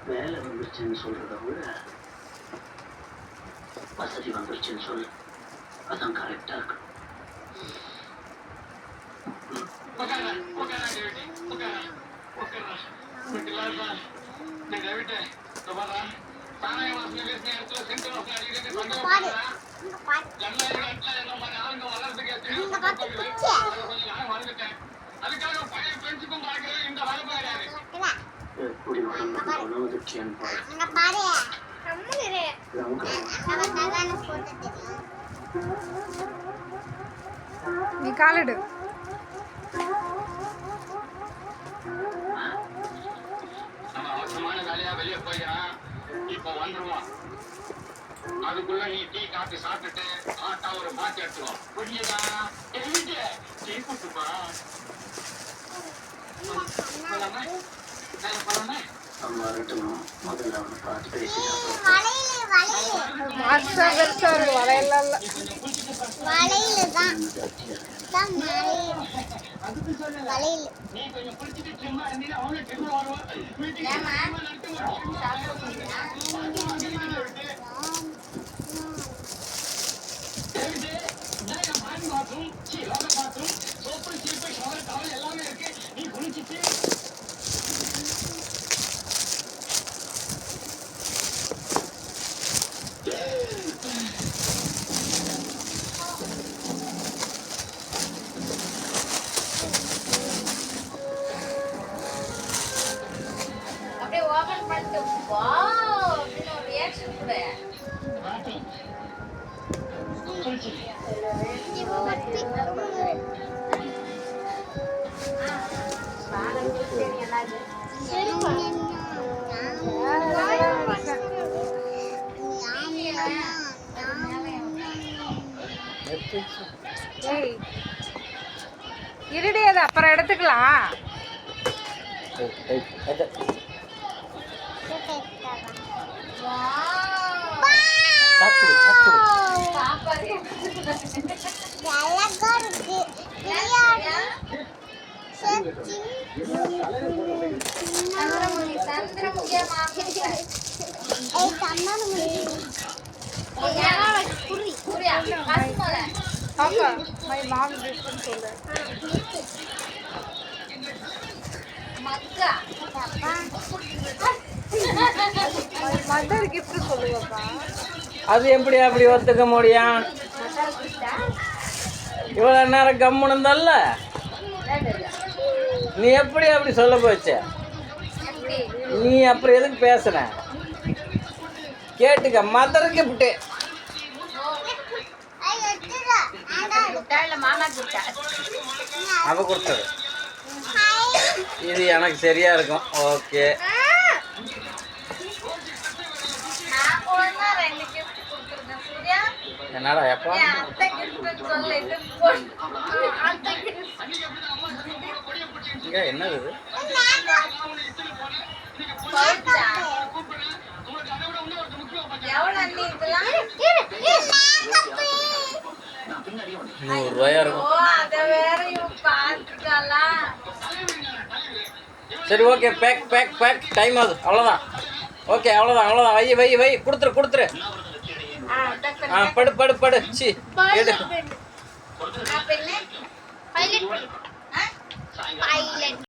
வேலை வந்துருச்சுன்னு சொல்றத விட வசதி வந்துருச்சுன்னு சொல்லு, அதான் கரெக்டா இருக்கு. எப்படி வந்துருச்சேன்னு பாரு. நீ காலடு அவசரமான வேலையா வெளியே போயிடான். இப்ப வந்துருவான். அதுக்குள்ள நீ டீ காப்பி சாப்பிட்டுட்டு ஆட்டா ஒரு பாத்தி எடுத்துருவோம். புரியுதா? அம்மா இருக்கணும், முதல்ல அவனை பார்த்து பேசிட்டு இருடி, அது அப்புறம் எடுத்துக்கலாம். My mom did சொல்லு. Mother gift சொல்லுவாப்பா. அது எப்படி அப்படி ஒத்துக்க முடியும்? இவ்வளவு நேரம் கம்முன்னு இருந்தால நீ எப்படி அப்படி சொல்ல போச்ச? நீ அப்புறம் எதுக்கு பேசுன? கேட்டுக்க, மதர் கிஃப்ட். அவ கொடுத்தது இது எனக்கு சரியா இருக்கும். ஓகே, என்னடா எப்பா இங்க என்னது இது? ₹100 இருக்கும். சரி, okay, pack pack pack. Time ஆகுது, அவ்வளோதான். ஓகே, அவ்வளோதான். வை கொடுத்துரு. படு படு படு. சி எடு.